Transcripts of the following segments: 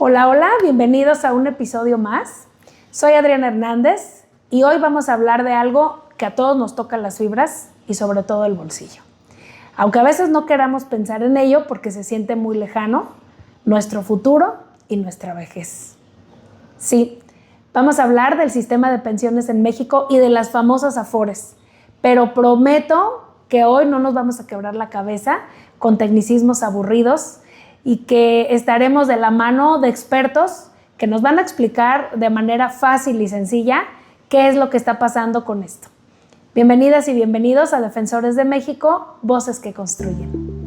Hola, hola, bienvenidos a un episodio más. Soy Adriana Hernández y hoy vamos a hablar de algo que a todos nos toca las fibras y sobre todo el bolsillo. Aunque a veces no queramos pensar en ello porque se siente muy lejano, nuestro futuro y nuestra vejez. Sí, vamos a hablar del sistema de pensiones en México y de las famosas Afores, pero prometo que hoy no nos vamos a quebrar la cabeza con tecnicismos aburridos y que estaremos de la mano de expertos que nos van a explicar de manera fácil y sencilla qué es lo que está pasando con esto. Bienvenidas y bienvenidos a Defensores de México, Voces que Construyen.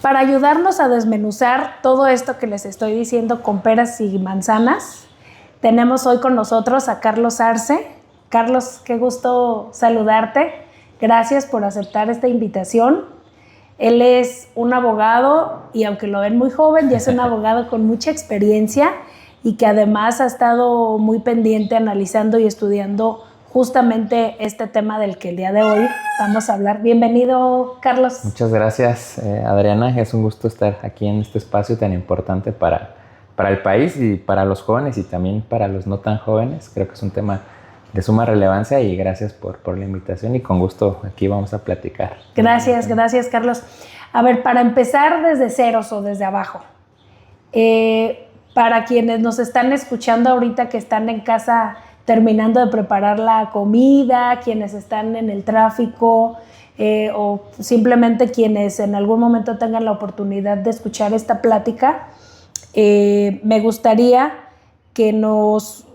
Para ayudarnos a desmenuzar todo esto que les estoy diciendo con peras y manzanas, tenemos hoy con nosotros a Carlos Arce. Carlos, qué gusto saludarte. Gracias por aceptar esta invitación. Él es un abogado y aunque lo ven muy joven, ya es un abogado con mucha experiencia y que además ha estado muy pendiente analizando y estudiando justamente este tema del que el día de hoy vamos a hablar. Bienvenido, Carlos. Muchas gracias, Adriana. Es un gusto estar aquí en este espacio tan importante para el país y para los jóvenes y también para los no tan jóvenes. Creo que es un tema de suma relevancia y gracias por la invitación y con gusto aquí vamos a platicar. Gracias, Carlos. A ver, para empezar desde ceros o desde abajo, para quienes nos están escuchando ahorita que están en casa terminando de preparar la comida, quienes están en el tráfico o simplemente quienes en algún momento tengan la oportunidad de escuchar esta plática, me gustaría que nos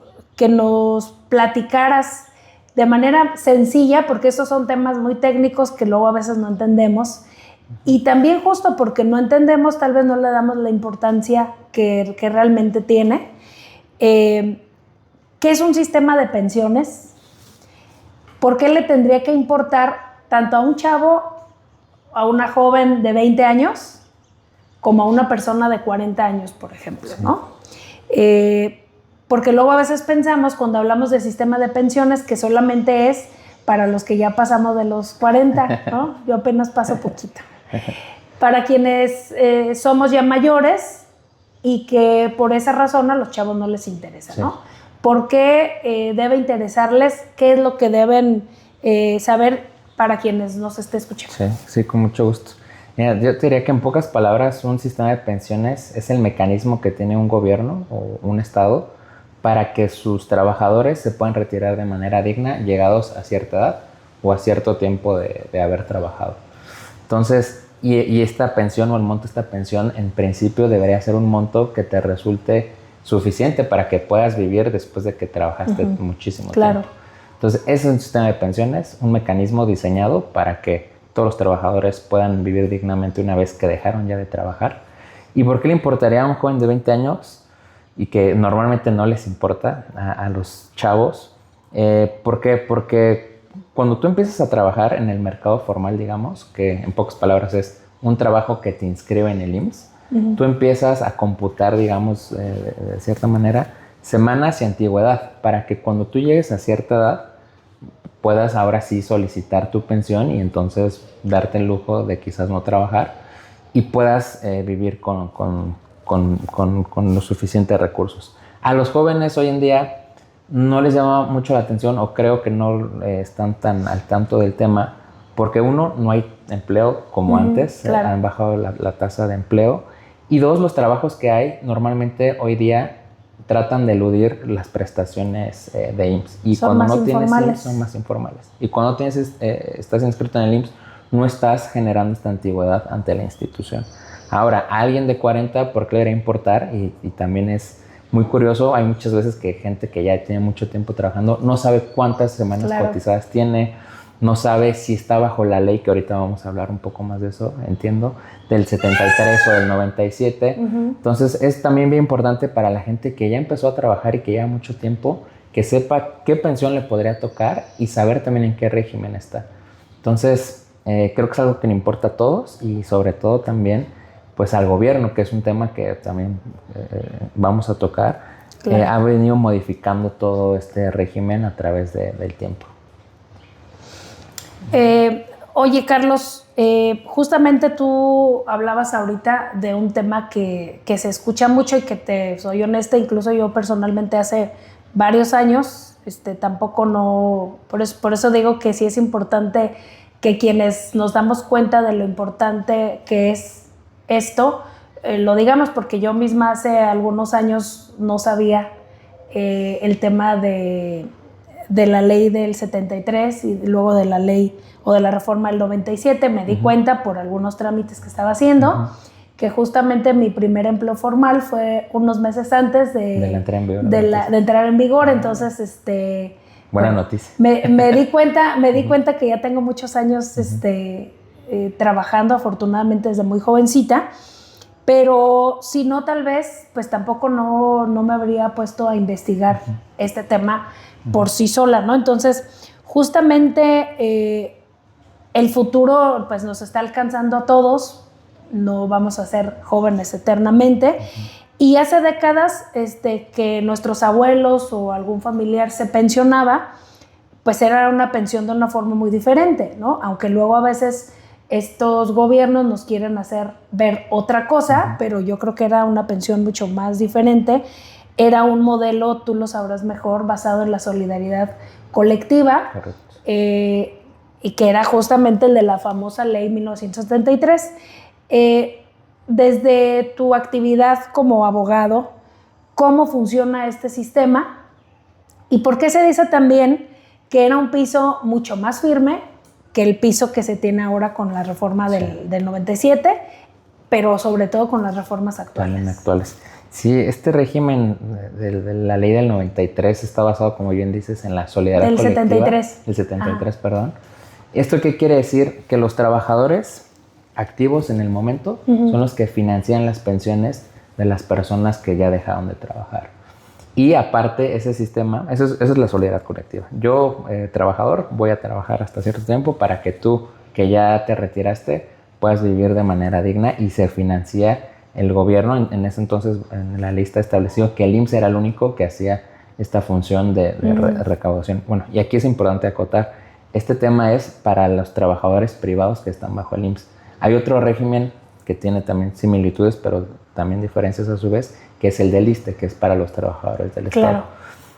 platicaras de manera sencilla, porque estos son temas muy técnicos que luego a veces no entendemos, y también justo porque no entendemos, tal vez no le damos la importancia que realmente tiene. ¿Qué es un sistema de pensiones? ¿Por qué le tendría que importar tanto a un chavo, a una joven de 20 años, como a una persona de 40 años, por ejemplo, ¿no? Porque luego a veces pensamos, cuando hablamos de sistema de pensiones, que solamente es para los que ya pasamos de los 40, ¿no? Yo apenas paso poquito. Para quienes somos ya mayores y que por esa razón a los chavos no les interesa, ¿no? Sí. ¿Por qué debe interesarles? ¿Qué es lo que deben saber para quienes nos esté escuchando? Sí, con mucho gusto. Mira, yo te diría que en pocas palabras un sistema de pensiones es el mecanismo que tiene un gobierno o un estado para que sus trabajadores se puedan retirar de manera digna llegados a cierta edad o a cierto tiempo de haber trabajado. Entonces, y esta pensión o el monto de esta pensión en principio debería ser un monto que te resulte suficiente para que puedas vivir después de que trabajaste muchísimo tiempo. Entonces, ese es un sistema de pensiones, un mecanismo diseñado para que todos los trabajadores puedan vivir dignamente una vez que dejaron ya de trabajar. ¿Y por qué le importaría a un joven de 20 años y que normalmente no les importa a los chavos? ¿Por qué? Porque cuando tú empiezas a trabajar en el mercado formal, digamos, que en pocas palabras es un trabajo que te inscribe en el IMSS, tú empiezas a computar, digamos, de cierta manera, semanas y antigüedad, para que cuando tú llegues a cierta edad puedas ahora sí solicitar tu pensión y entonces darte el lujo de quizás no trabajar y puedas vivir con los suficientes recursos. A los jóvenes hoy en día no les llama mucho la atención o creo que no están tan al tanto del tema porque uno, no hay empleo como antes, claro. Han bajado la tasa de empleo. Y dos, los trabajos que hay normalmente hoy día tratan de eludir las prestaciones de IMSS. Y son cuando más no tienes informales. IMSS, son más informales. Y cuando estás inscrito en el IMSS, no estás generando esta antigüedad ante la institución. Ahora, a alguien de 40, ¿por qué le debería importar? Y también es muy curioso, hay muchas veces que gente que ya tiene mucho tiempo trabajando no sabe cuántas semanas cotizadas tiene, no sabe si está bajo la ley, que ahorita vamos a hablar un poco más de eso, entiendo, del 73 o del 97. Entonces es también bien importante para la gente que ya empezó a trabajar y que lleva mucho tiempo, que sepa qué pensión le podría tocar y saber también en qué régimen está. Entonces creo que es algo que le importa a todos y sobre todo también pues al gobierno, que es un tema que también vamos a tocar. Claro. ha venido modificando todo este régimen a través del tiempo. Oye, Carlos, justamente tú hablabas ahorita de un tema que se escucha mucho y que te soy honesta, incluso yo personalmente hace varios años, tampoco no, por eso digo que sí es importante que quienes nos damos cuenta de lo importante que es esto, lo digamos, porque yo misma hace algunos años no sabía el tema de la ley del 73 y luego de la ley o de la reforma del 97. Me di cuenta por algunos trámites que estaba haciendo que justamente mi primer empleo formal fue unos meses antes de la entrada en vigor. De entrar en vigor. Entonces, buena noticia. Me di cuenta que ya tengo muchos años trabajando, afortunadamente desde muy jovencita, pero si no, tal vez, pues tampoco no me habría puesto a investigar este tema por sí sola, ¿no? Entonces, justamente el futuro pues nos está alcanzando a todos, no vamos a ser jóvenes eternamente, y hace décadas que nuestros abuelos o algún familiar se pensionaba, pues era una pensión de una forma muy diferente, ¿no? Aunque luego a veces estos gobiernos nos quieren hacer ver otra cosa, pero yo creo que era una pensión mucho más diferente. Era un modelo, tú lo sabrás mejor, basado en la solidaridad colectiva, y que era justamente el de la famosa ley 1973. Desde tu actividad como abogado, ¿cómo funciona este sistema? ¿Y por qué se dice también que era un piso mucho más firme que el piso que se tiene ahora con la reforma del 97, pero sobre todo con las reformas actuales? Sí, este régimen de la ley del 93 está basado, como bien dices, en la solidaridad colectiva. Del 73. El 73, perdón. ¿Esto qué quiere decir? Que los trabajadores activos en el momento son los que financian las pensiones de las personas que ya dejaron de trabajar. Y aparte, ese sistema, esa es la solidaridad colectiva. Yo, trabajador, voy a trabajar hasta cierto tiempo para que tú, que ya te retiraste, puedas vivir de manera digna, y se financia el gobierno. En ese entonces, en la lista estableció que el IMSS era el único que hacía esta función de recaudación. Bueno, y aquí es importante acotar, este tema es para los trabajadores privados que están bajo el IMSS. Hay otro régimen que tiene también similitudes, pero también diferencias a su vez, que es el del ISSSTE, que es para los trabajadores del Estado.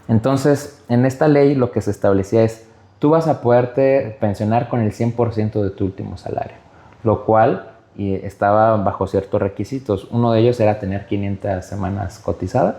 Entonces, en esta ley lo que se establecía es, tú vas a poderte pensionar con el 100% de tu último salario, lo cual estaba bajo ciertos requisitos. Uno de ellos era tener 500 semanas cotizadas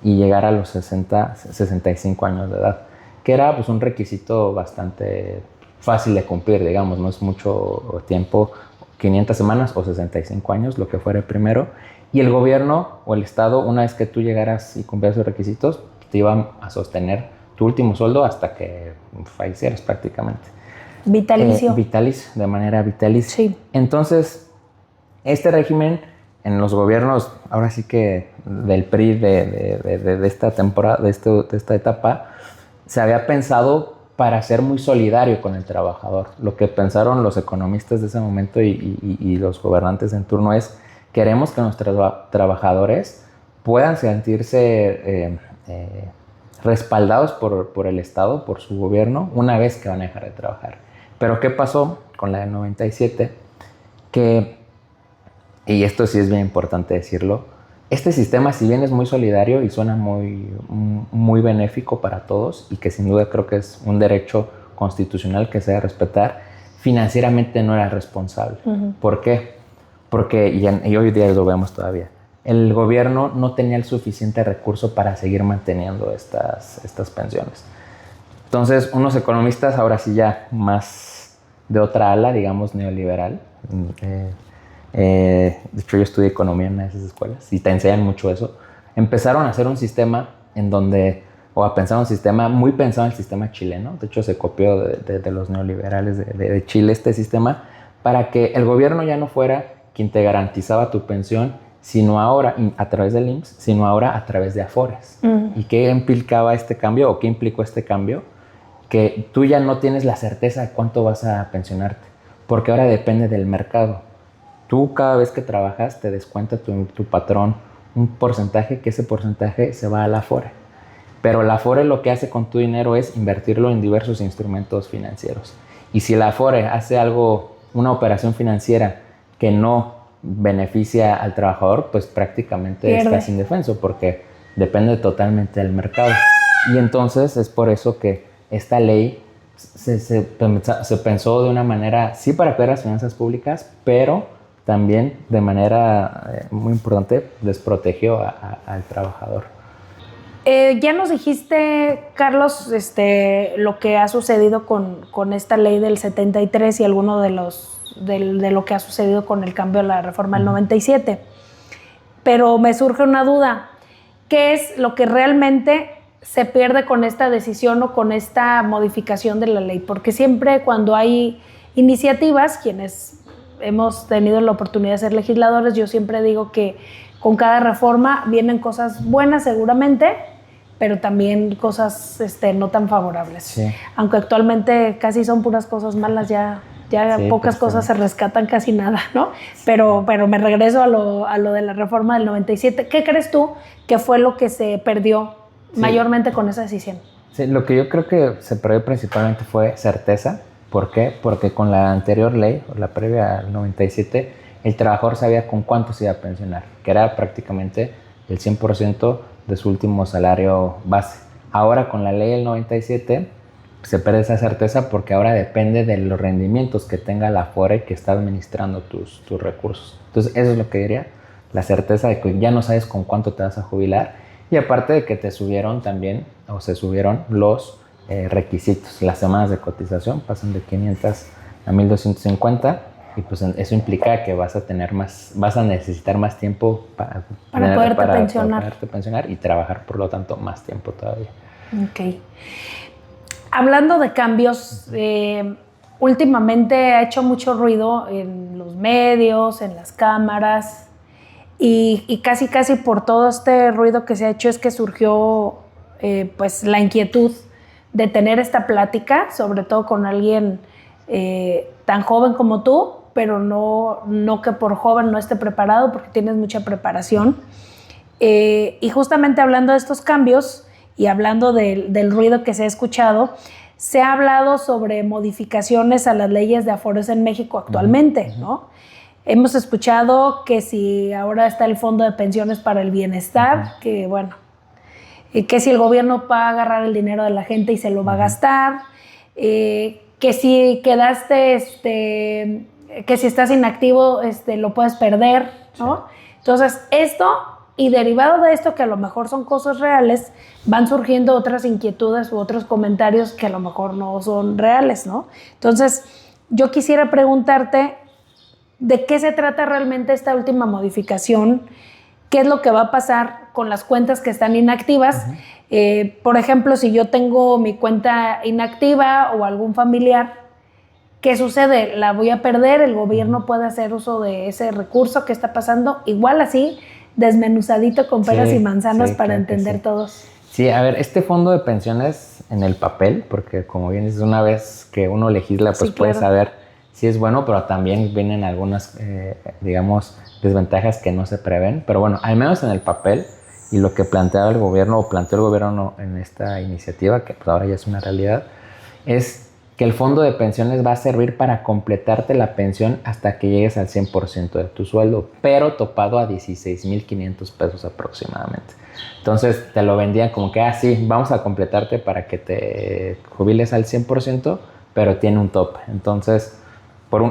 y llegar a los 65 años de edad, que era pues un requisito bastante fácil de cumplir, digamos, no es mucho tiempo, 500 semanas o 65 años, lo que fuera primero. Y el gobierno o el Estado, una vez que tú llegaras y cumplieras esos requisitos, te iban a sostener tu último sueldo hasta que fallecieras prácticamente. Vitalicio. Vitalicio, de manera vitalicia. Sí. Entonces, este régimen en los gobiernos, ahora sí que del PRI de esta temporada, de esta etapa, se había pensado para ser muy solidario con el trabajador. Lo que pensaron los economistas de ese momento y los gobernantes en turno es: queremos que nuestros trabajadores puedan sentirse respaldados por el Estado, por su gobierno, una vez que van a dejar de trabajar. Pero ¿qué pasó con la del 97? Y esto sí es bien importante decirlo, este sistema, si bien es muy solidario y suena muy benéfico para todos, y que sin duda creo que es un derecho constitucional que se debe respetar, financieramente no era responsable. ¿Por qué? Porque, y hoy día lo vemos todavía, el gobierno no tenía el suficiente recurso para seguir manteniendo estas pensiones. Entonces, unos economistas, ahora sí ya más de otra ala, digamos neoliberal, de hecho yo estudié economía en esas escuelas y te enseñan mucho eso, empezaron a hacer un sistema en donde, o a pensar un sistema muy pensado en el sistema chileno. De hecho se copió de los neoliberales de Chile este sistema, para que el gobierno ya no fuera quien te garantizaba tu pensión, sino ahora a través del IMSS, sino ahora a través de Afores. ¿Y qué implicaba este cambio, o qué implicó este cambio? Que tú ya no tienes la certeza de cuánto vas a pensionarte, porque ahora depende del mercado. Tú cada vez que trabajas te descuenta tu patrón un porcentaje, que ese porcentaje se va a la Afore. Pero la Afore lo que hace con tu dinero es invertirlo en diversos instrumentos financieros. Y si la Afore hace algo, una operación financiera que no beneficia al trabajador, pues prácticamente estás indefenso porque depende totalmente del mercado. Y entonces es por eso que esta ley se pensó de una manera, sí para cuidar las finanzas públicas, pero también de manera muy importante desprotegió al trabajador. Ya nos dijiste, Carlos, lo que ha sucedido con esta ley del 73 y alguno de lo que ha sucedido con el cambio de la reforma del 97. Pero me surge una duda. ¿Qué es lo que realmente se pierde con esta decisión o con esta modificación de la ley? Porque siempre cuando hay iniciativas, quienes hemos tenido la oportunidad de ser legisladores, yo siempre digo que con cada reforma vienen cosas buenas seguramente, pero también cosas no tan favorables. Sí. Aunque actualmente casi son puras cosas malas, ya sí, pocas cosas se rescatan, casi nada, ¿no? Pero me regreso a lo de la reforma del 97. ¿Qué crees tú que fue lo que se perdió mayormente con esa decisión? Sí, lo que yo creo que se perdió principalmente fue certeza. ¿Por qué? Porque con la anterior ley, la previa al 97, el trabajador sabía con cuánto se iba a pensionar, que era prácticamente el 100% de su último salario base. Ahora con la ley del 97 se pierde esa certeza porque ahora depende de los rendimientos que tenga la Afore que está administrando tus recursos. Entonces eso es lo que diría, la certeza de que ya no sabes con cuánto te vas a jubilar, y aparte de que te subieron también, o se subieron los requisitos. Las semanas de cotización pasan de 500 a 1250, y pues eso implica que vas a necesitar más tiempo para poderte pensionar y trabajar por lo tanto más tiempo todavía. Ok. Hablando de cambios, últimamente ha hecho mucho ruido en los medios, en las cámaras, y casi por todo este ruido que se ha hecho es que surgió pues la inquietud de tener esta plática, sobre todo con alguien tan joven como tú, pero no que por joven no esté preparado, porque tienes mucha preparación. Y justamente hablando de estos cambios y hablando del ruido que se ha escuchado, se ha hablado sobre modificaciones a las leyes de Afores en México actualmente, ¿no? Hemos escuchado que si ahora está el Fondo de Pensiones para el Bienestar, que bueno, que si el gobierno va a agarrar el dinero de la gente y se lo va a gastar, que si quedaste, que si estás inactivo, lo puedes perder, ¿no? Sí. Entonces, esto, y derivado de esto, que a lo mejor son cosas reales, van surgiendo otras inquietudes u otros comentarios que a lo mejor no son reales, ¿no? Entonces, yo quisiera preguntarte, ¿de qué se trata realmente esta última modificación? ¿Qué es lo que va a pasar con las cuentas que están inactivas? Por ejemplo, si yo tengo mi cuenta inactiva o algún familiar, ¿qué sucede? ¿La voy a perder? ¿El gobierno puede hacer uso de ese recurso? ¿Qué está pasando? Igual así, desmenuzadito con peras y manzanas para entender todos. Sí, a ver, este fondo de pensiones en el papel, porque como bien dices, una vez que uno legisla, pues puede saber si es bueno, pero también vienen algunas, digamos, desventajas que no se prevén. Pero bueno, al menos en el papel, y lo que planteaba el gobierno, o planteó el gobierno en esta iniciativa, que pues ahora ya es una realidad, es que el fondo de pensiones va a servir para completarte la pensión hasta que llegues al 100% de tu sueldo, pero topado a 16,500 pesos aproximadamente. Entonces te lo vendían como que, sí, vamos a completarte para que te jubiles al 100%, pero tiene un tope. Entonces,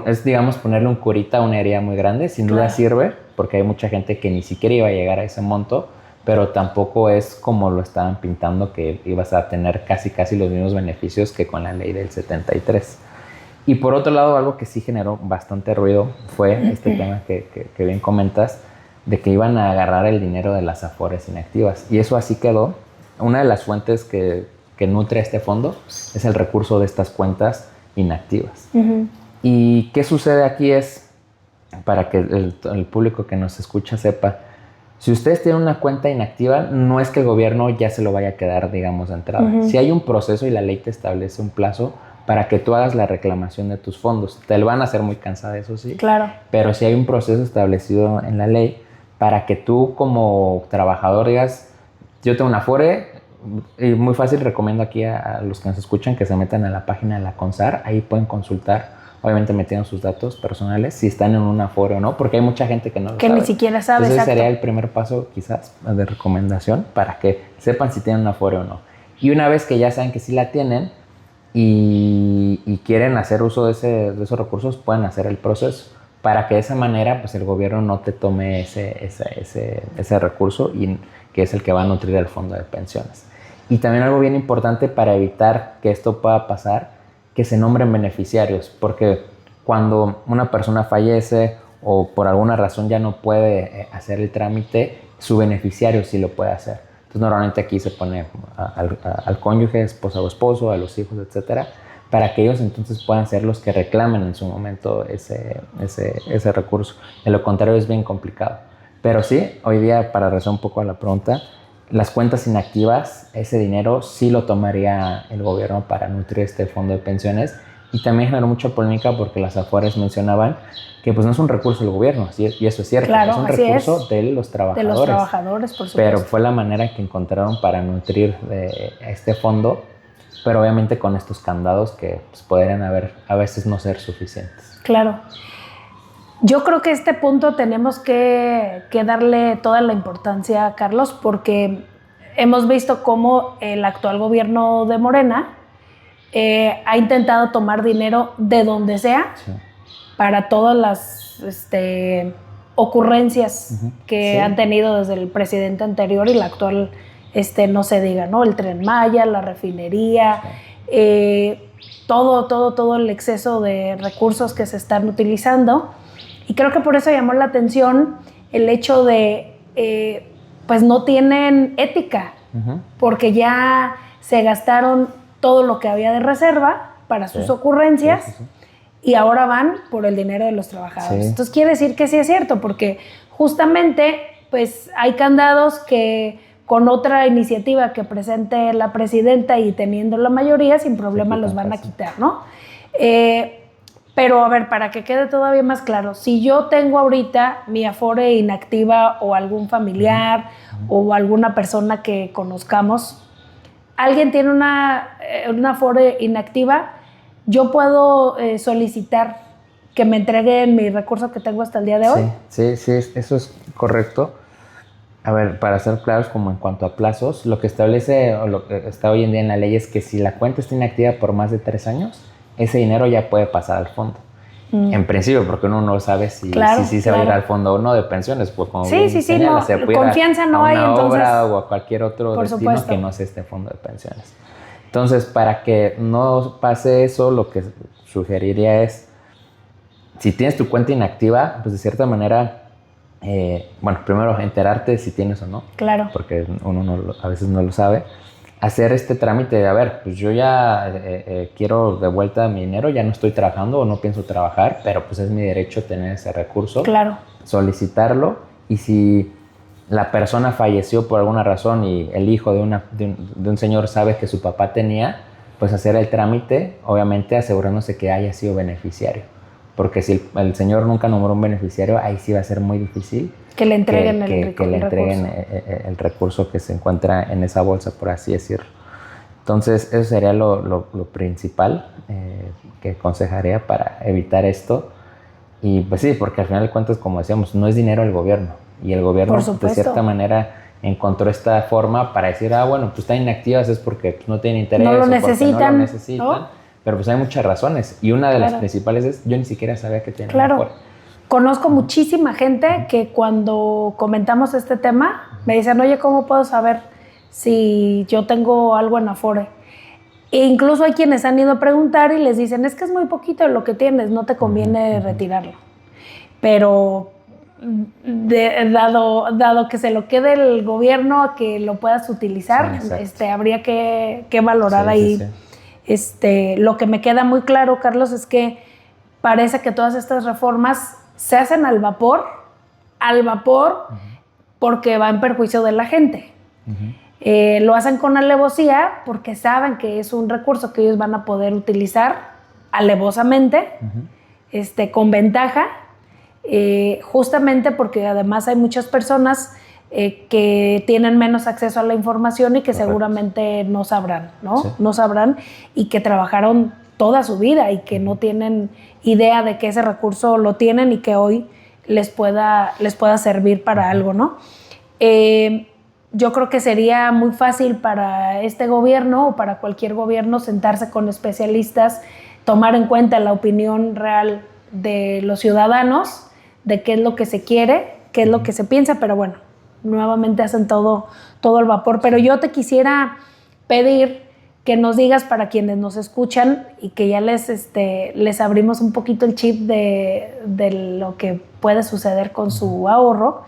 es, digamos, ponerle un curita a una herida muy grande. Sin duda sirve, porque hay mucha gente que ni siquiera iba a llegar a ese monto, pero tampoco es como lo estaban pintando, que ibas a tener casi los mismos beneficios que con la ley del 73. Y por otro lado, algo que sí generó bastante ruido fue este tema que bien comentas, de que iban a agarrar el dinero de las Afores inactivas. Y eso así quedó. Una de las fuentes que nutre este fondo es el recurso de estas cuentas inactivas. ¿Y qué sucede aquí? Es, para que el público que nos escucha sepa, si ustedes tienen una cuenta inactiva, no es que el gobierno ya se lo vaya a quedar, digamos, de entrada. Si hay un proceso y la ley te establece un plazo para que tú hagas la reclamación de tus fondos. Te lo van a hacer muy cansada, eso sí. Claro. Pero si hay un proceso establecido en la ley para que tú como trabajador digas, yo tengo una Afore, y muy fácil, recomiendo aquí a los que nos escuchan que se metan a la página de la CONSAR, ahí pueden consultar, obviamente metiendo sus datos personales, si están en una Afore o no, porque hay mucha gente que no lo sabe. Que ni siquiera sabe. Entonces exacto. sería el primer paso quizás de recomendación para que sepan si tienen una Afore o no. Y una vez que ya saben que sí la tienen y quieren hacer uso de esos recursos, pueden hacer el proceso para que de esa manera pues el gobierno no te tome ese recurso, y que es el que va a nutrir el fondo de pensiones. Y también algo bien importante para evitar que esto pueda pasar, que se nombren beneficiarios, porque cuando una persona fallece o por alguna razón ya no puede hacer el trámite, su beneficiario sí lo puede hacer. Entonces normalmente aquí se pone al cónyuge, esposa o esposo, a los hijos, etcétera, para que ellos entonces puedan ser los que reclamen en su momento ese recurso. De lo contrario es bien complicado. Pero sí, hoy día, para regresar un poco a la pregunta, las cuentas inactivas, ese dinero sí lo tomaría el gobierno para nutrir este fondo de pensiones. Y también generó mucha polémica porque las Afores mencionaban que pues no es un recurso del gobierno, y eso es cierto, claro, es un recurso de los trabajadores. De los trabajadores, por supuesto. Pero fue la manera que encontraron para nutrir este fondo, pero obviamente con estos candados que pues, podrían a veces no ser suficientes. Claro. Yo creo que a este punto tenemos que darle toda la importancia, Carlos, porque hemos visto cómo el actual gobierno de Morena ha intentado tomar dinero de donde sea, sí, para todas las ocurrencias que sí han tenido desde el presidente anterior y la actual, no se diga, ¿no? El Tren Maya, la refinería, sí, todo el exceso de recursos que se están utilizando. Y creo que por eso llamó la atención el hecho de, pues no tienen ética, porque ya se gastaron todo lo que había de reserva para sus ocurrencias, sí. Y ahora van por el dinero de los trabajadores. Sí. Entonces quiere decir que sí es cierto, porque justamente pues hay candados que con otra iniciativa que presente la presidenta y teniendo la mayoría, sin problema los van a quitar, ¿no? Pero a ver, para que quede todavía más claro, si yo tengo ahorita mi Afore inactiva o algún familiar o alguna persona que conozcamos, alguien tiene una Afore inactiva, yo puedo solicitar que me entreguen mi recurso que tengo hasta el día de hoy. Sí, eso es correcto. A ver, para ser claros, como en cuanto a plazos, lo que establece o lo que está hoy en día en la ley es que si la cuenta está inactiva por más de 3 años, ese dinero ya puede pasar al fondo. En principio, porque uno no sabe si se va a ir al fondo o no de pensiones, pues como no, se puede confianza no hay, entonces, entonces, obra o a cualquier otro destino supuesto que no sea este fondo de pensiones. Entonces, para que no pase eso, lo que sugeriría es, si tienes tu cuenta inactiva, pues de cierta manera, primero enterarte si tienes o no. Claro. Porque uno a veces no lo sabe. Hacer este trámite de, a ver, pues yo ya quiero de vuelta mi dinero, ya no estoy trabajando o no pienso trabajar, pero pues es mi derecho tener ese recurso. Claro. Solicitarlo, y si la persona falleció por alguna razón y el hijo de un señor sabe que su papá tenía, pues hacer el trámite, obviamente asegurándose que haya sido beneficiario. Porque si el señor nunca nombró un beneficiario, ahí sí va a ser muy difícil que le entreguen el recurso que se encuentra en esa bolsa, por así decirlo. Entonces, eso sería lo principal que aconsejaría para evitar esto. Y pues sí, porque al final de cuentas, como decíamos, no es dinero del gobierno. Y el gobierno, de cierta manera, encontró esta forma para decir, bueno, pues están inactivas es porque pues, no tienen interés, no lo necesitan, ¿no? Pero pues hay muchas razones. Y una de las principales es, yo ni siquiera sabía que tenía una Afore. Conozco muchísima gente que cuando comentamos este tema me dicen, oye, ¿cómo puedo saber si yo tengo algo en Afore? E incluso hay quienes han ido a preguntar y les dicen, es que es muy poquito lo que tienes, no te conviene retirarlo. Pero dado que se lo quede el gobierno a que lo puedas utilizar, habría que valorar ahí. Sí. Lo que me queda muy claro, Carlos, es que parece que todas estas reformas se hacen al vapor, porque va en perjuicio de la gente. Lo hacen con alevosía porque saben que es un recurso que ellos van a poder utilizar alevosamente, con ventaja, justamente porque además hay muchas personas que tienen menos acceso a la información y que Correcto. seguramente no sabrán, ¿no? Sí. No sabrán y que trabajaron toda su vida y que no tienen idea de que ese recurso lo tienen y que hoy les pueda servir para algo, ¿no? Yo creo que sería muy fácil para este gobierno o para cualquier gobierno sentarse con especialistas, tomar en cuenta la opinión real de los ciudadanos, de qué es lo que se quiere, qué es lo que se piensa, pero bueno, nuevamente hacen todo al vapor. Pero yo te quisiera pedir que nos digas, para quienes nos escuchan y que ya les abrimos un poquito el chip de lo que puede suceder con su ahorro,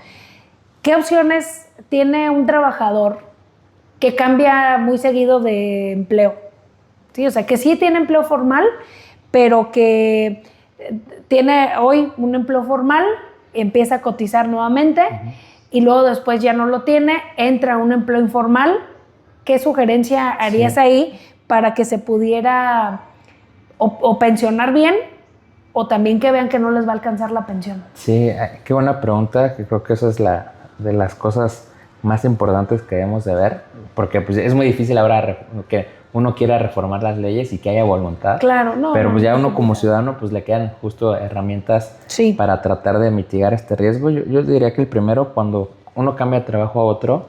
¿qué opciones tiene un trabajador que cambia muy seguido de empleo? ¿Sí? O sea, que sí tiene empleo formal, pero que tiene hoy un empleo formal, empieza a cotizar nuevamente y luego después ya no lo tiene, entra a un empleo informal. ¿Qué sugerencia harías ahí para que se pudiera o pensionar bien o también que vean que no les va a alcanzar la pensión? Sí, qué buena pregunta, que creo que esa es de las cosas más importantes que debemos de ver, porque pues, es muy difícil ahora que uno quiera reformar las leyes y que haya voluntad. Claro, no. Pero pues no, ya no, uno no, como ciudadano pues le quedan justo herramientas sí, para tratar de mitigar este riesgo. Yo diría que el primero, cuando uno cambia de trabajo a otro,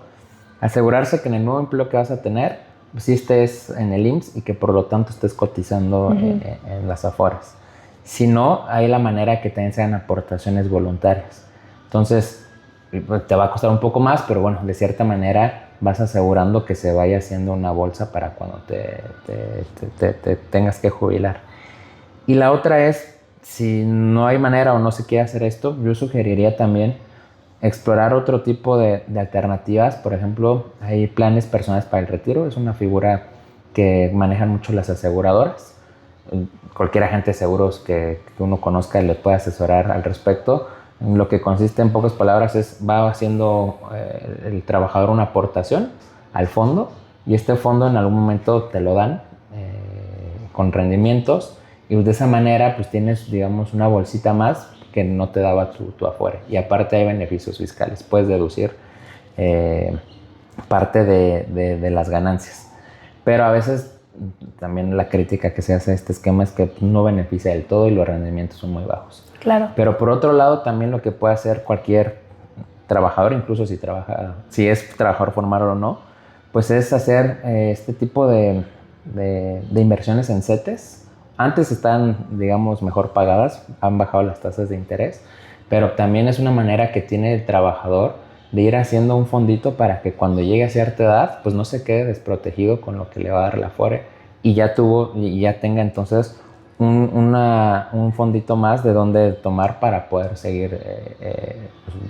asegurarse que en el nuevo empleo que vas a tener, pues, sí estés en el IMSS y que por lo tanto estés cotizando en las afueras. Si no, hay la manera que también sean aportaciones voluntarias. Entonces, pues, te va a costar un poco más, pero bueno, de cierta manera vas asegurando que se vaya haciendo una bolsa para cuando te tengas que jubilar. Y la otra es, si no hay manera o no se quiere hacer esto, yo sugeriría también explorar otro tipo de alternativas. Por ejemplo, hay planes personales para el retiro. Es una figura que manejan mucho las aseguradoras. Cualquier agente de seguros que uno conozca le puede asesorar al respecto. Lo que consiste, en pocas palabras, es va haciendo el trabajador una aportación al fondo y este fondo en algún momento te lo dan con rendimientos y de esa manera pues tienes, digamos, una bolsita más que no te daba tu afuera. Y aparte hay beneficios fiscales, puedes deducir parte de las ganancias. Pero a veces también la crítica que se hace a este esquema es que no beneficia del todo y los rendimientos son muy bajos. Claro. Pero por otro lado, también lo que puede hacer cualquier trabajador, incluso si es trabajador formal o no, pues es hacer este tipo de inversiones en CETES. Antes están, digamos, mejor pagadas, han bajado las tasas de interés, pero también es una manera que tiene el trabajador de ir haciendo un fondito para que cuando llegue a cierta edad, pues no se quede desprotegido con lo que le va a dar la Afore y ya tenga entonces un fondito más de donde tomar para poder seguir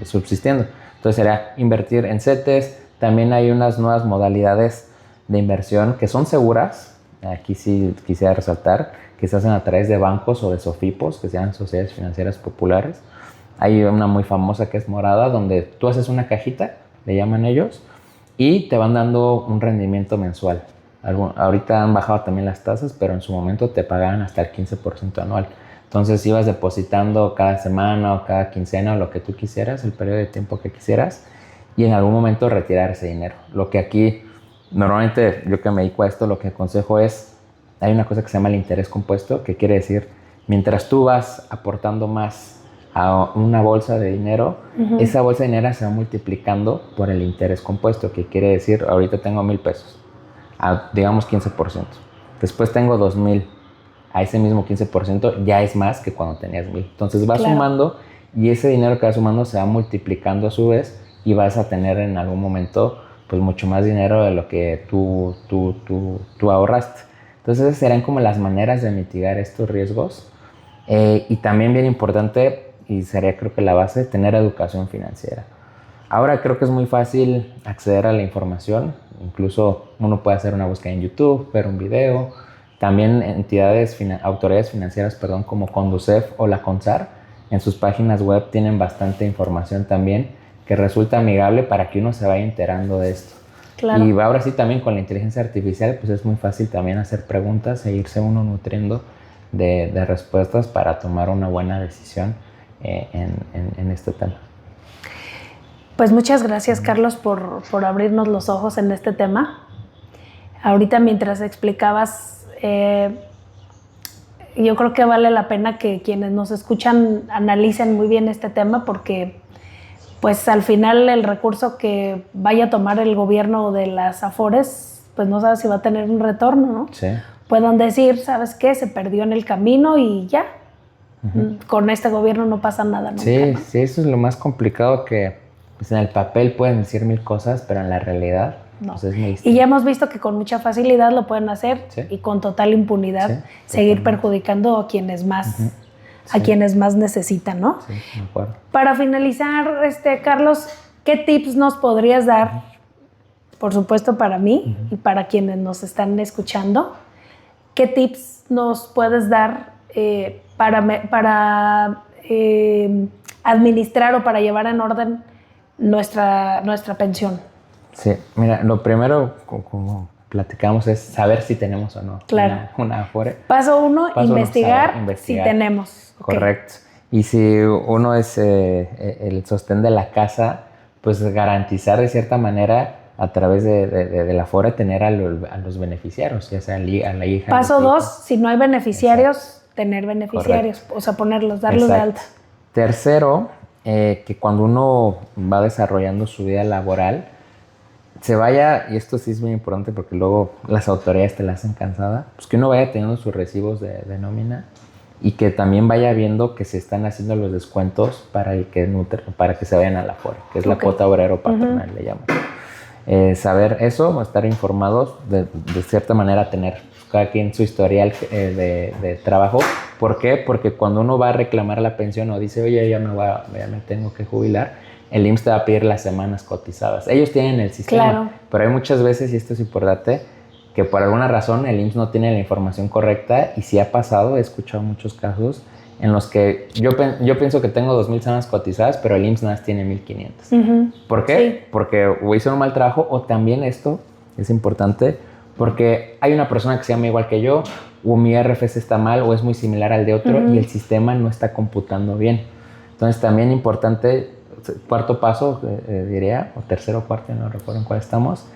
subsistiendo. Entonces sería invertir en CETES. También hay unas nuevas modalidades de inversión que son seguras. Aquí sí quisiera resaltar que se hacen a través de bancos o de SOFIPOS, que se llaman Sociedades Financieras Populares. Hay una muy famosa que es morada, donde tú haces una cajita, le llaman ellos, y te van dando un rendimiento mensual. Ahorita han bajado también las tasas, pero en su momento te pagaban hasta el 15% anual. Entonces ibas depositando cada semana o cada quincena o lo que tú quisieras, el periodo de tiempo que quisieras, y en algún momento retirar ese dinero. Lo que aquí, normalmente yo que me dedico a esto, lo que aconsejo es, hay una cosa que se llama el interés compuesto, que quiere decir, mientras tú vas aportando más a una bolsa de dinero, esa bolsa de dinero se va multiplicando por el interés compuesto, que quiere decir, ahorita tengo 1,000 pesos, digamos 15%. Después tengo 2,000, a ese mismo 15% ya es más que cuando tenías 1,000. Entonces vas sumando y ese dinero que vas sumando se va multiplicando a su vez y vas a tener en algún momento pues mucho más dinero de lo que tú ahorraste. Entonces esas serán como las maneras de mitigar estos riesgos. Y también bien importante, y sería creo que la base, tener educación financiera. Ahora creo que es muy fácil acceder a la información, incluso uno puede hacer una búsqueda en YouTube, ver un video. También autoridades financieras, como Conducef o la CONSAR, en sus páginas web tienen bastante información también que resulta amigable para que uno se vaya enterando de esto. Claro. Y ahora sí también con la inteligencia artificial pues es muy fácil también hacer preguntas e irse uno nutriendo de respuestas para tomar una buena decisión en este tema. Pues muchas gracias, Carlos, por abrirnos los ojos en este tema. Ahorita mientras explicabas, yo creo que vale la pena que quienes nos escuchan analicen muy bien este tema, porque pues al final el recurso que vaya a tomar el gobierno de las Afores, pues no sabe si va a tener un retorno, ¿no? Sí. Puedan decir, ¿sabes qué? Se perdió en el camino y ya. Con este gobierno no pasa nada nunca, sí, ¿no? Sí, eso es lo más complicado, que pues en el papel pueden decir mil cosas, pero en la realidad No. pues es muy distinto. Y ya hemos visto que con mucha facilidad lo pueden hacer, Sí. y con total impunidad seguir perjudicando a quienes más, a quienes más necesitan, ¿no? Sí, de acuerdo. Para finalizar, Carlos, ¿qué tips nos podrías dar? Por supuesto para mí y para quienes nos están escuchando. ¿Qué tips nos puedes dar para administrar o para llevar en orden nuestra pensión? Sí, mira, lo primero, como platicamos, es saber si tenemos o no una Afore. Paso uno, investigar si investigar tenemos. Correcto. Okay. Y si uno es el sostén de la casa, pues garantizar de cierta manera a través de la Afore tener a los beneficiarios, ya sea a la hija. Paso dos, si no hay beneficiarios, tener beneficiarios. Correcto. O sea, darlos de alta. Tercero, que cuando uno va desarrollando su vida laboral, se vaya, y esto sí es muy importante porque luego las autoridades te la hacen cansada, pues que uno vaya teniendo sus recibos de nómina, y que también vaya viendo que se están haciendo los descuentos para que se vayan a la Afore, que es la cuota obrero patronal, le llaman. Saber eso, estar informados, de cierta manera tener cada quien su historial de trabajo. ¿Por qué? Porque cuando uno va a reclamar la pensión o dice, oye, ya me tengo que jubilar, el IMSS te va a pedir las semanas cotizadas. Ellos tienen el sistema, pero hay muchas veces, y esto es importante, que por alguna razón el IMSS no tiene la información correcta, y sí ha pasado, he escuchado muchos casos en los que yo pienso que tengo 2,000 semanas cotizadas, pero el IMSS nada más tiene 1,500. ¿Por qué? Sí. Porque o hice un mal trabajo, o también esto es importante, porque hay una persona que se llama igual que yo, o mi RFC está mal, o es muy similar al de otro, y el sistema no está computando bien. Entonces también importante, cuarto paso, diría, o tercero o cuarto, no recuerdo en cuál estamos,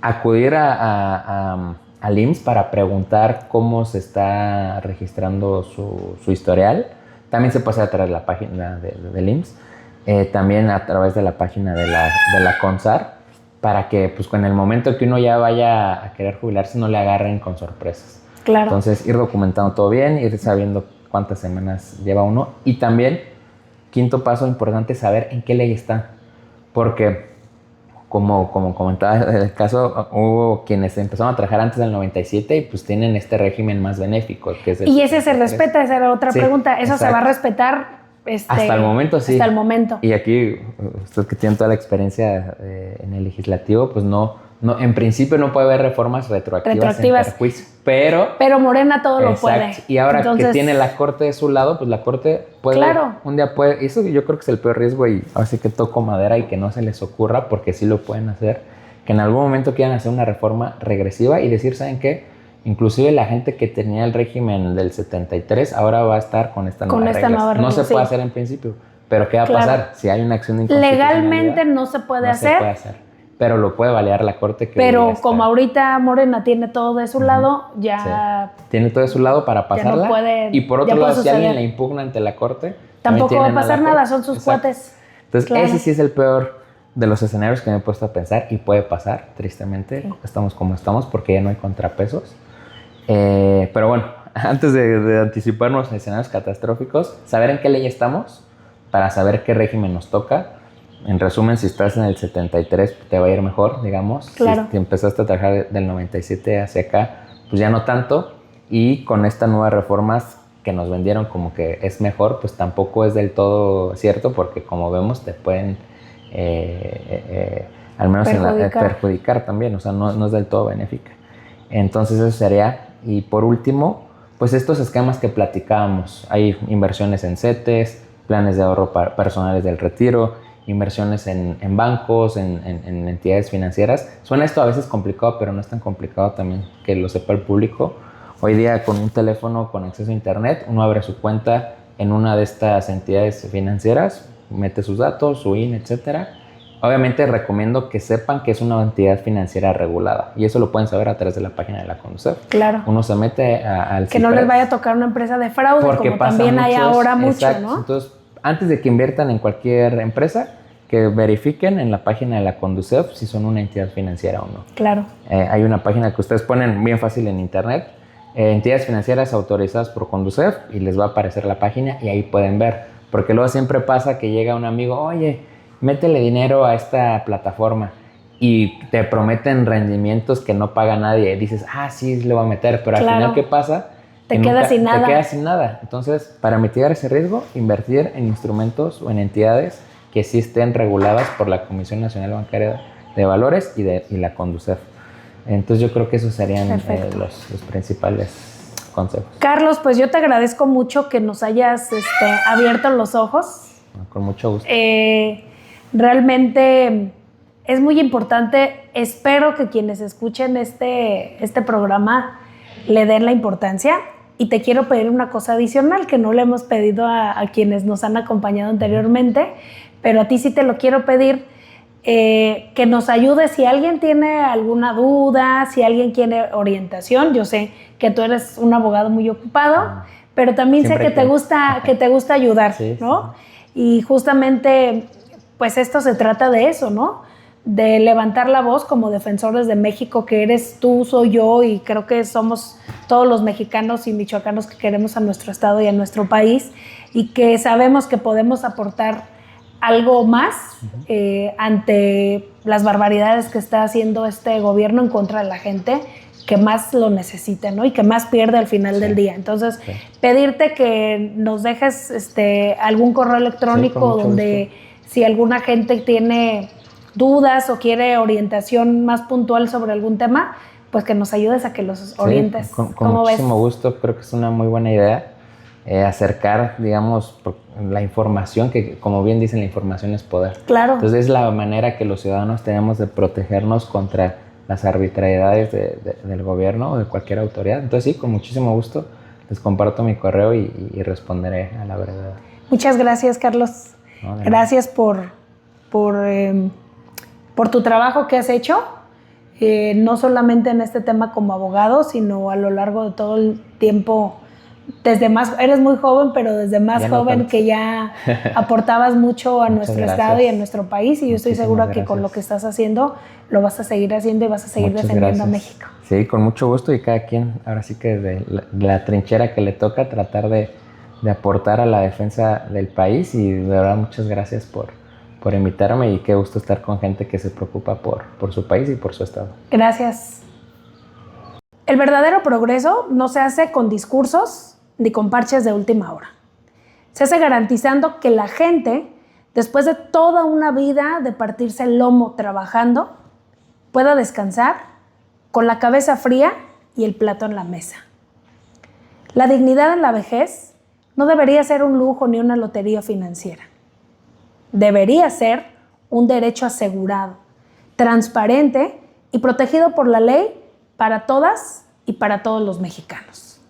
acudir al IMSS para preguntar cómo se está registrando su historial. También se puede hacer a través de la página del IMSS, también a través de la página de la CONSAR, para que pues en el momento que uno ya vaya a querer jubilarse no le agarren con sorpresas. Claro. Entonces ir documentando todo bien, ir sabiendo cuántas semanas lleva uno, y también, quinto paso importante, saber en qué ley está, porque como comentaba en el caso, hubo quienes empezaron a trabajar antes del 97 y pues tienen este régimen más benéfico, que es y ese se respeta. Esa era otra pregunta. ¿Eso se va a respetar? Hasta el momento, sí. Hasta el momento. Y aquí, ustedes que tienen toda la experiencia en el legislativo, pues no, en principio no puede haber reformas retroactivas. En perjuicio, pero Morena todo lo puede. Y ahora que tiene la Corte de su lado, pues la Corte puede, un día puede, eso yo creo que es el peor riesgo, y así que toco madera y que no se les ocurra, porque sí lo pueden hacer, que en algún momento quieran hacer una reforma regresiva y decir, ¿saben qué? Inclusive la gente que tenía el régimen del 73 ahora va a estar con esta nueva regla. No se puede hacer en principio, pero ¿qué va a pasar? Si hay una acción de inconstitucionalidad. Legalmente no se puede hacer. Pero lo puede validar la Corte. Pero como ahorita Morena tiene todo de su lado, ya... Sí. Tiene todo de su lado para pasarla. No puede, y por otro lado, si alguien la impugna ante la Corte... Tampoco va a pasar nada, son sus cuates. Entonces, ese sí es el peor de los escenarios que me he puesto a pensar, y puede pasar, tristemente. Sí. Estamos como estamos porque ya no hay contrapesos. Pero bueno, antes de anticiparnos a escenarios catastróficos, saber en qué ley estamos para saber qué régimen nos toca. En resumen, si estás en el 73, te va a ir mejor, digamos. Claro. Si empezaste a trabajar del 97 hacia acá, pues ya no tanto. Y con estas nuevas reformas que nos vendieron como que es mejor, pues tampoco es del todo cierto, porque como vemos te pueden, al menos perjudicar también. O sea, no es del todo benéfica. Entonces eso sería. Y por último, pues estos esquemas que platicábamos. Hay inversiones en CETES, planes de ahorro personales del retiro, inversiones en bancos, en entidades financieras. Suena esto a veces complicado, pero no es tan complicado también que lo sepa el público. Hoy día con un teléfono con acceso a internet, uno abre su cuenta en una de estas entidades financieras, mete sus datos, su INE, etcétera. Obviamente recomiendo que sepan que es una entidad financiera regulada y eso lo pueden saber a través de la página de la Conducef. Claro. Uno se mete al que no les vaya a tocar una empresa de fraude, porque como también hay ahora mucho, exacto, ¿no? Entonces, antes de que inviertan en cualquier empresa, que verifiquen en la página de la Conducef si son una entidad financiera o no. Claro. Hay una página que ustedes ponen bien fácil en internet, entidades financieras autorizadas por Conducef, y les va a aparecer la página y ahí pueden ver. Porque luego siempre pasa que llega un amigo, oye, métele dinero a esta plataforma y te prometen rendimientos que no paga nadie. Y dices, sí, le voy a meter, pero al final, ¿qué pasa? Te quedas sin nada. Te quedas sin nada. Entonces, para mitigar ese riesgo, invertir en instrumentos o en entidades que sí estén reguladas por la Comisión Nacional Bancaria de Valores y la Conducef. Entonces, yo creo que esos serían los principales consejos. Carlos, pues yo te agradezco mucho que nos hayas abierto los ojos. Con mucho gusto. Realmente es muy importante. Espero que quienes escuchen este programa le den la importancia. Y te quiero pedir una cosa adicional que no le hemos pedido a quienes nos han acompañado anteriormente, pero a ti sí te lo quiero pedir, que nos ayudes si alguien tiene alguna duda, si alguien quiere orientación. Yo sé que tú eres un abogado muy ocupado, pero también sé que te gusta ayudar, sí, ¿no? Sí. Y justamente, pues esto se trata de eso, ¿no? De levantar la voz como defensores de México, que eres tú, soy yo, y creo que somos todos los mexicanos y michoacanos que queremos a nuestro estado y a nuestro país, y que sabemos que podemos aportar algo más ante las barbaridades que está haciendo este gobierno en contra de la gente que más lo necesita, ¿no? Y que más pierde al final del día. Entonces, pedirte que nos dejes algún correo electrónico donde si alguna gente tiene dudas o quiere orientación más puntual sobre algún tema, pues que nos ayudes a que los orientes. Con muchísimo gusto. Creo que es una muy buena idea acercar, digamos, la información, que como bien dicen, la información es poder. Claro. Entonces es la manera que los ciudadanos tenemos de protegernos contra las arbitrariedades del gobierno o de cualquier autoridad. Entonces sí, con muchísimo gusto les comparto mi correo y responderé a la verdad. Muchas gracias, Carlos. Gracias por tu trabajo que has hecho, no solamente en este tema como abogado, sino a lo largo de todo el tiempo. Eres muy joven, pero desde más joven que ya aportabas mucho a nuestro estado y a nuestro país, y yo estoy segura que con lo que estás haciendo lo vas a seguir haciendo y vas a seguir defendiendo a México. Sí, con mucho gusto, y cada quien ahora sí que de la trinchera que le toca tratar de aportar a la defensa del país, y de verdad muchas gracias por invitarme, y qué gusto estar con gente que se preocupa por su país y por su estado. Gracias. El verdadero progreso no se hace con discursos ni con parches de última hora. Se hace garantizando que la gente, después de toda una vida de partirse el lomo trabajando, pueda descansar con la cabeza fría y el plato en la mesa. La dignidad en la vejez no debería ser un lujo ni una lotería financiera. Debería ser un derecho asegurado, transparente y protegido por la ley para todas y para todos los mexicanos.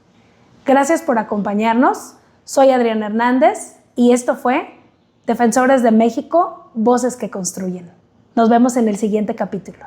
Gracias por acompañarnos. Soy Adriana Hernández y esto fue Defensores de México, Voces que Construyen. Nos vemos en el siguiente capítulo.